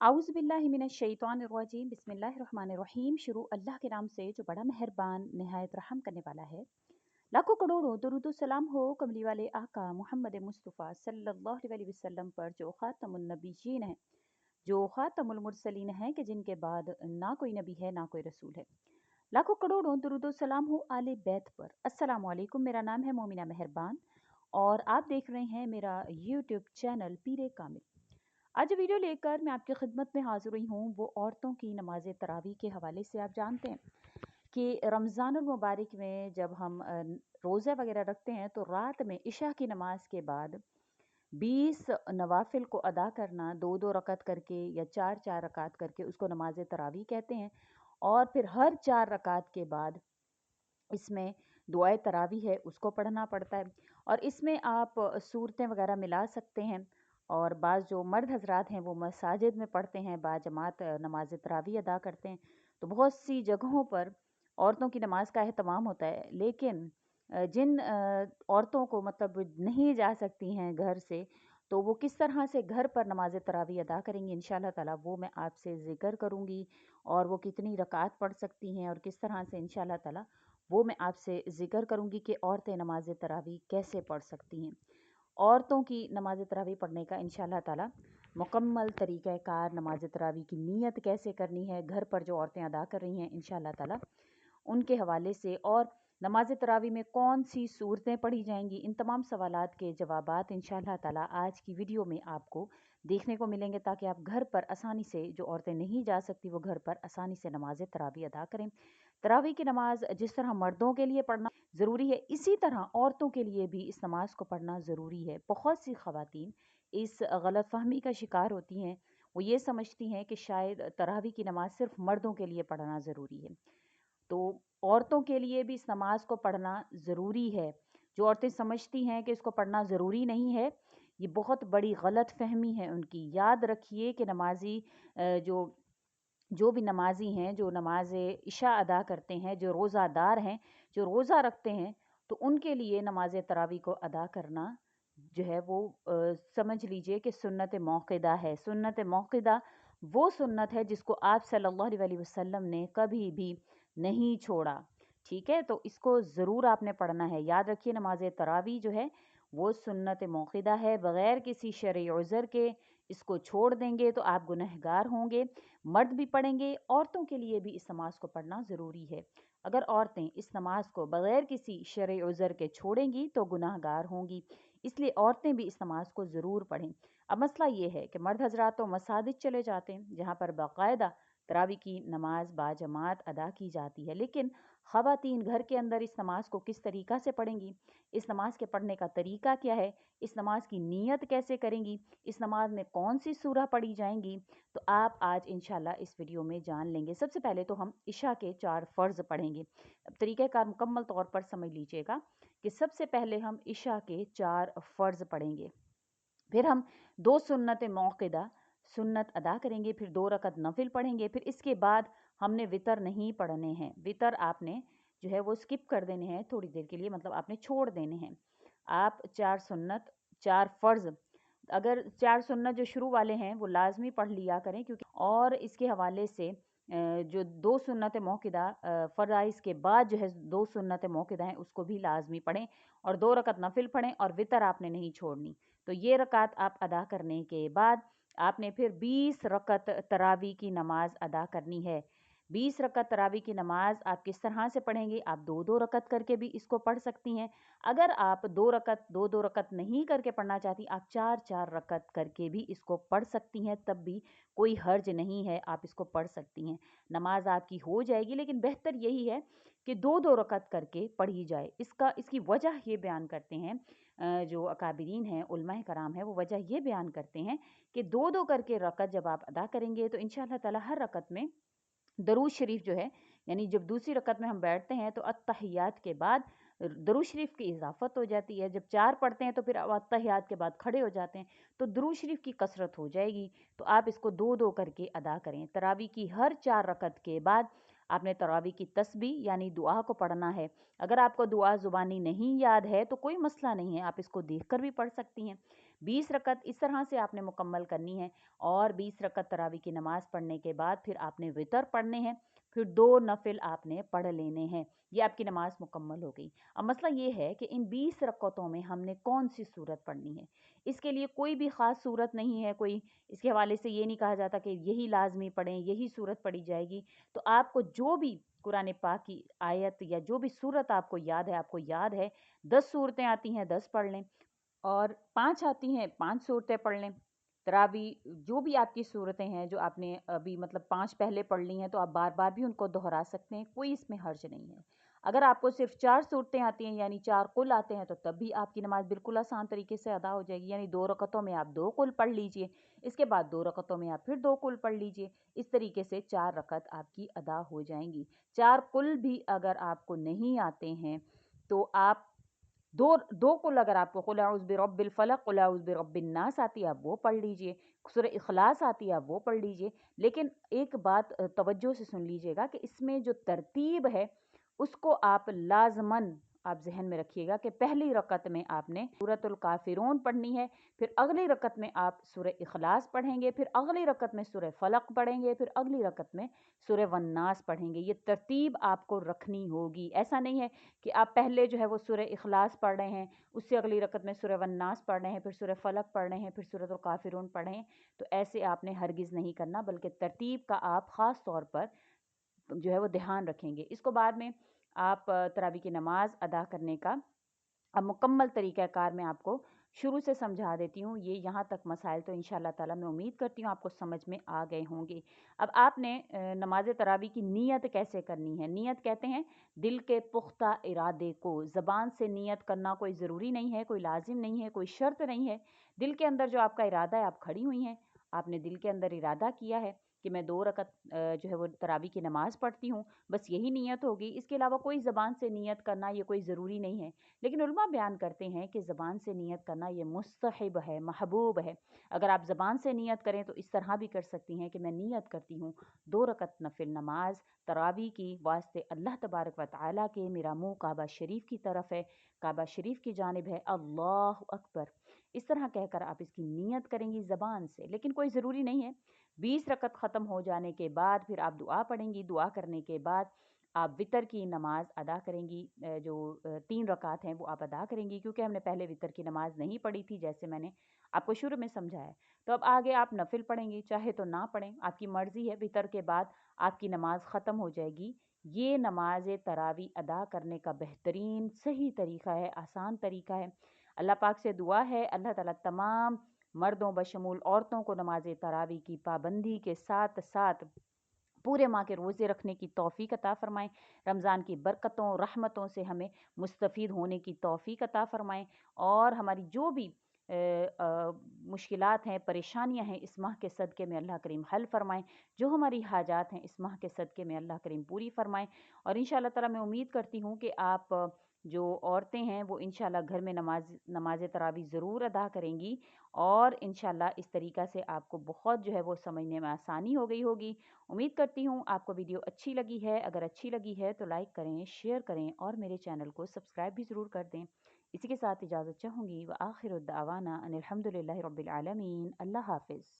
आउज़ुबिल्लाहिमिनश्शैतानिर्रजीम बिस्मिल्लाहिर्रहमानिर्रहीम। शुरू अल्लाह के नाम से जो बड़ा मेहरबान निहायत रहम करने वाला है। लाखों करोड़ों दुरूद सलाम हो कमली वाले आका मोहम्मद मुस्तफ़ा सल्लल्लाहु अलैहि वसल्लम पर, जो ख़ातमुन नबिय्यीन है, जो ख़ातमुल मुरसलीन है, कि जिनके बाद ना कोई नबी है ना कोई रसूल है। लाखों करोड़ों दुरूद सलाम हो आले बैत पर। अस्सलामु अलैकुम। मेरा नाम है मोमिना मेहरबान और आप देख रहे हैं मेरा यूट्यूब चैनल पीरे कामिल। आज वीडियो लेकर मैं आपकी खिदमत में हाजिर हुई हूँ वो औरतों की नमाज तरावी के हवाले से। आप जानते हैं कि रमज़ानुल मुबारक में जब हम रोज़ा वगैरह रखते हैं तो रात में इशा की नमाज के बाद 20 नवाफिल को अदा करना, दो दो रकत करके या चार चार रकात करके, उसको नमाज तरावी कहते हैं। और फिर हर 4 रकात के बाद इसमें दुआए तरावी है उसको पढ़ना पड़ता है। और इसमें आप सूरतें वगैरह मिला सकते हैं। और बाज़ जो मर्द हजरात हैं वो मसाजिद में पढ़ते हैं, बाजमात नमाज तरावी अदा करते हैं। तो बहुत सी जगहों पर औरतों की नमाज का एहतमाम होता है, लेकिन जिन औरतों को मतलब नहीं जा सकती हैं घर से, तो वो किस तरह से घर पर नमाज तरावी अदा करेंगी इंशाअल्लाह ताला, वो मैं आपसे ज़िक्र करूँगी। और वो कितनी रकात पढ़ सकती हैं और किस तरह से इंशाअल्लाह ताला वो मैं आपसे ज़िक्र करूँगी कि औरतें नमाज तरावी कैसे पढ़ सकती हैं। औरतों की नमाज तरावी पढ़ने का इंशाअल्लाह ताला मुकम्मल तरीक़ाकार, नमाज तरावी की नीयत कैसे करनी है घर पर जो औरतें अदा कर रही हैं इंशाअल्लाह ताला उनके हवाले से, और नमाज तरावी में कौन सी सूरतें पढ़ी जाएंगी, इन तमाम सवालात के जवाबात इंशाअल्लाह ताला आज की वीडियो में आपको देखने को मिलेंगे, ताकि आप घर पर आसानी से, जो औरतें नहीं जा सकती वो घर पर आसानी से नमाज तरावी अदा करें। तरावी की नमाज जिस तरह मर्दों के लिए पढ़ना ज़रूरी है, इसी तरह औरतों के लिए भी इस नमाज को पढ़ना ज़रूरी है। बहुत सी ख़वातीन इस गलतफ़हमी का शिकार होती हैं। वो ये समझती हैं कि शायद तरावी की नमाज सिर्फ मर्दों के लिए पढ़ना ज़रूरी है, तो औरतों के लिए भी इस नमाज को पढ़ना ज़रूरी है। जो औरतें समझती हैं कि इसको पढ़ना ज़रूरी नहीं है, ये बहुत बड़ी गलत फहमी है उनकी। याद रखिए कि नमाजी जो जो भी नमाजी हैं, जो नमाज इशा अदा करते हैं, जो रोज़ादार हैं, जो रोज़ा रखते हैं, तो उनके लिए नमाज तरावी को अदा करना जो है वो समझ लीजिए कि सुन्नत मौक़िदा है। सुन्नत मौक़िदा वो सुन्नत है जिसको आप सल्लल्लाहु अलैहि वसल्लम ने कभी भी नहीं छोड़ा। ठीक है, तो इसको ज़रूर आपने पढ़ना है। याद रखिए, नमाज तरावी जो है वो सुन्नत मौक़िदा है। बग़ैर किसी शरई उज़र के इसको छोड़ देंगे तो आप गुनहगार होंगे। मर्द भी पढ़ेंगे, औरतों के लिए भी इस नमाज को पढ़ना ज़रूरी है। अगर औरतें इस नमाज को बग़ैर किसी शरई उज़र के छोड़ेंगी तो गुनाहगार होंगी, इसलिए औरतें भी इस नमाज को ज़रूर पढ़ें। अब मसला ये है कि मर्द हजरात तो मसाजिद चले जाते हैं जहाँ पर बाकायदा तरावी की नमाज बाजमात अदा की जाती है, लेकिन ख़वातीन घर के अंदर इस नमाज को किस तरीक़ा से पढ़ेंगी, इस नमाज के पढ़ने का तरीक़ा क्या है, इस नमाज की नीयत कैसे करेंगी, इस नमाज में कौन सी सूरह पढ़ी जाएंगी, तो आप आज इंशाल्लाह इस वीडियो में जान लेंगे। सबसे पहले तो हम इशा के 4 फ़र्ज़ पढ़ेंगे। अब तरीक़ाकार मुकम्मल तौर पर समझ लीजिएगा कि सबसे पहले हम इशा के 4 फ़र्ज़ पढ़ेंगे, फिर हम 2 सुन्नत मौक़िदा सुन्नत अदा करेंगे, फिर 2 रकत नफ़िल पढ़ेंगे, फिर इसके बाद हमने वितर नहीं पढ़ने हैं। वितर आपने जो है वो स्किप कर देने हैं थोड़ी देर के लिए, मतलब आपने छोड़ देने हैं। आप 4 सुन्नत, 4 फ़र्ज़, अगर 4 सुन्नत जो शुरू वाले हैं वो लाज़मी पढ़ लिया करें, क्योंकि और इसके हवाले से जो 2 सुन्नत मौक़िदा फ़राइज़ के बाद जो है 2 सुन्नत मौक़िदा हैं उसको भी लाज़मी पढ़ें, और 2 रकत नफ़िल पढ़ें, और वितर आपने नहीं छोड़नी। तो ये रकात आप अदा करने के बाद आपने फिर 20 रकत तरावी की नमाज अदा करनी है। 20 रकत तरावी की नमाज आप किस तरह से पढ़ेंगे, आप 2-2 रकत करके भी इसको पढ़ सकती हैं। अगर आप 2-2 रकत नहीं करके पढ़ना चाहती, आप 4-4 रकत करके भी इसको पढ़ सकती हैं, तब भी कोई हर्ज नहीं है, आप इसको पढ़ सकती हैं। नमाज आपकी हो जाएगी, लेकिन बेहतर यही है कि 2-2 रकत करके पढ़ी जाए। इसकी वजह ये बयान करते हैं जो अकाबिरीन हैं, उलमाए कराम हैं, वो वजह ये बयान करते हैं कि 2-2 करके रकत जब आप अदा करेंगे तो इंशाअल्लाह ताला हर रकत में दरूद शरीफ जो है, यानी जब दूसरी रकत में हम बैठते हैं तो अत्तहियात के बाद दरूद शरीफ की इजाफत हो जाती है। जब 4 पढ़ते हैं तो फिर अत्तहियात के बाद खड़े हो जाते हैं, तो दरूद शरीफ की कसरत हो जाएगी। तो आप इसको 2-2 करके अदा करें। तरावी की हर 4 रकत के बाद आपने तरावी की तस्बीह यानी दुआ को पढ़ना है। अगर आपको दुआ ज़ुबानी नहीं याद है तो कोई मसला नहीं है, आप इसको देखकर भी पढ़ सकती हैं। 20 रकत इस तरह से आपने मुकम्मल करनी है। और 20 रकत तरावी की नमाज पढ़ने के बाद फिर आपने वितर पढ़ने हैं, फिर 2 नफिल आपने पढ़ लेने हैं। ये आपकी नमाज मुकम्मल हो गई। अब मसला ये है कि इन 20 रकतों में हमने कौन सी सूरत पढ़नी है। इसके लिए कोई भी ख़ास सूरत नहीं है, कोई इसके हवाले से ये नहीं कहा जाता कि यही लाजमी पढ़ें, यही सूरत पढ़ी जाएगी। तो आपको जो भी कुरान पाक की आयत या जो भी सूरत आपको याद है, 10 सूरतें आती हैं 10 पढ़ लें, और 5 आती हैं 5 सूरतें पढ़ लें। तरावी जो भी आपकी सूरतें हैं जो आपने अभी मतलब 5 पहले पढ़ ली हैं तो आप बार बार भी उनको दोहरा सकते हैं, कोई इसमें हर्ज नहीं है। अगर आपको सिर्फ 4 सूरतें आती हैं यानी 4 कुल आते हैं तो तब भी आपकी नमाज बिल्कुल आसान तरीके से अदा हो जाएगी। यानी 2 रकतों में आप 2 कुल पढ़ लीजिए, इसके बाद 2 रकतों में आप फिर 2 कुल पढ़ लीजिए। इस तरीके से 4 रकत आपकी अदा हो जाएंगी। 4 कुल भी अगर आपको नहीं आते हैं तो आप दो दो कुल अगर आपको कुल औज़ बिरब्बिल फलक, कुल औज़ बिरब्बिन नास आती है आप वो पढ़ लीजिए, सूरह इखलास आती है आप वो पढ़ लीजिए। लेकिन एक बात तवज्जो से सुन लीजिएगा कि इसमें जो तरतीब है उसको आप लाजमन आप जहन में रखिएगा कि पहली रकत में आपने सूरतुल काफिरून पढ़नी है, फिर अगली रकत में आप सूरह इखलास पढ़ेंगे, फिर अगली रकत में सूरह फलक पढ़ेंगे, फिर अगली रकत में सूरह वन्नास पढ़ेंगे। ये तरतीब आपको रखनी होगी। ऐसा नहीं है कि आप पहले जो है वो सूरह इखलास पढ़ रहे हैं, उससे अगली रकत में सूरह वन्नास पढ़ रहे हैं, फिर सूरह फलक पढ़ रहे हैं, फिर सूरतुल काफिरून पढ़ रहे हैं। तो ऐसे आपने हरगिज़ नहीं करना, बल्कि तरतीब का आप ख़ास तौर पर जो है वो ध्यान रखेंगे। इसको बाद में आप तरावी की नमाज अदा करने का अब मुकम्मल तरीक़ाकार मैं आपको शुरू से समझा देती हूँ। ये यहाँ तक मसाइल तो इंशाअल्लाह ताला मैं उम्मीद करती हूँ आपको समझ में आ गए होंगे। अब आपने नमाज तरावी की नीयत कैसे करनी है। नीयत कहते हैं दिल के पुख्ता इरादे को। ज़बान से नीयत करना कोई ज़रूरी नहीं है, कोई लाजिम नहीं है, कोई शर्त नहीं है। दिल के अंदर जो आपका इरादा है, आप खड़ी हुई हैं, आपने दिल के अंदर इरादा किया है कि मैं 2 रकत जो है वो तरावी की नमाज़ पढ़ती हूँ, बस यही नीयत होगी। इसके अलावा कोई ज़बान से नीयत करना ये कोई ज़रूरी नहीं है। लेकिन उलमा बयान करते हैं कि ज़बान से नियत करना ये मुस्तहब है, महबूब है। अगर आप ज़बान से नियत करें तो इस तरह भी कर सकती हैं कि मैं नियत करती हूँ 2 रकत नफिल नमाज तरावी की वास्ते अल्लाह तबारक व तआला के, मेरा मुँह काबा शरीफ की तरफ है, काबा शरीफ की जानिब है, अल्लाह अकबर। इस तरह कहकर आप इसकी नियत करेंगी ज़बान से, लेकिन कोई ज़रूरी नहीं है। 20 रकत ख़त्म हो जाने के बाद फिर आप दुआ पढ़ेंगी। दुआ करने के बाद आप वितर की नमाज अदा करेंगी। जो 3 रकात हैं वो आप अदा करेंगी, क्योंकि हमने पहले वितर की नमाज नहीं पढ़ी थी जैसे मैंने आपको शुरू में समझाया। तो अब आगे आप नफिल पढ़ेंगी, चाहे तो ना पढ़ें, आपकी मर्जी है। वितर के बाद आपकी नमाज ख़त्म हो जाएगी। ये नमाज तरावी अदा करने का बेहतरीन सही तरीका है, आसान तरीका है। अल्लाह पाक से दुआ है अल्लाह ताला तमाम मर्दों बशमूल औरतों को नमाज तरावी की पाबंदी के साथ साथ पूरे माह के रोज़े रखने की तौफ़ीक अता फ़रमाएँ। रमज़ान की बरकतों रहमतों से हमें मुस्तफ़ीद होने की तौफ़ीक अता फ़रमाएँ, और हमारी जो भी मुश्किलात हैं, परेशानियां हैं, इस माह के सदक़े में अल्लाह करीम हल फ़रमाएँ। जो हमारी हाजात हैं इस माह के सदक़े में अल्लाह करीम पूरी फ़रमाएँ। और इंशाअल्लाह ताला मैं उम्मीद करती हूँ कि आप जो औरतें हैं वो इंशाअल्लाह घर में नमाज तरावी ज़रूर अदा करेंगी, और इंशाअल्लाह इस तरीक़ा से आपको बहुत जो है वो समझने में आसानी हो गई होगी। उम्मीद करती हूँ आपको वीडियो अच्छी लगी है। अगर अच्छी लगी है तो लाइक करें, शेयर करें, और मेरे चैनल को सब्सक्राइब भी ज़रूर कर दें। इसी के साथ इजाज़त चाहूँगी। व आखिर दावाना अनिल हम्दुलिल्लाहि रब्बिल आलमीन। अल्लाह हाफ़िज़।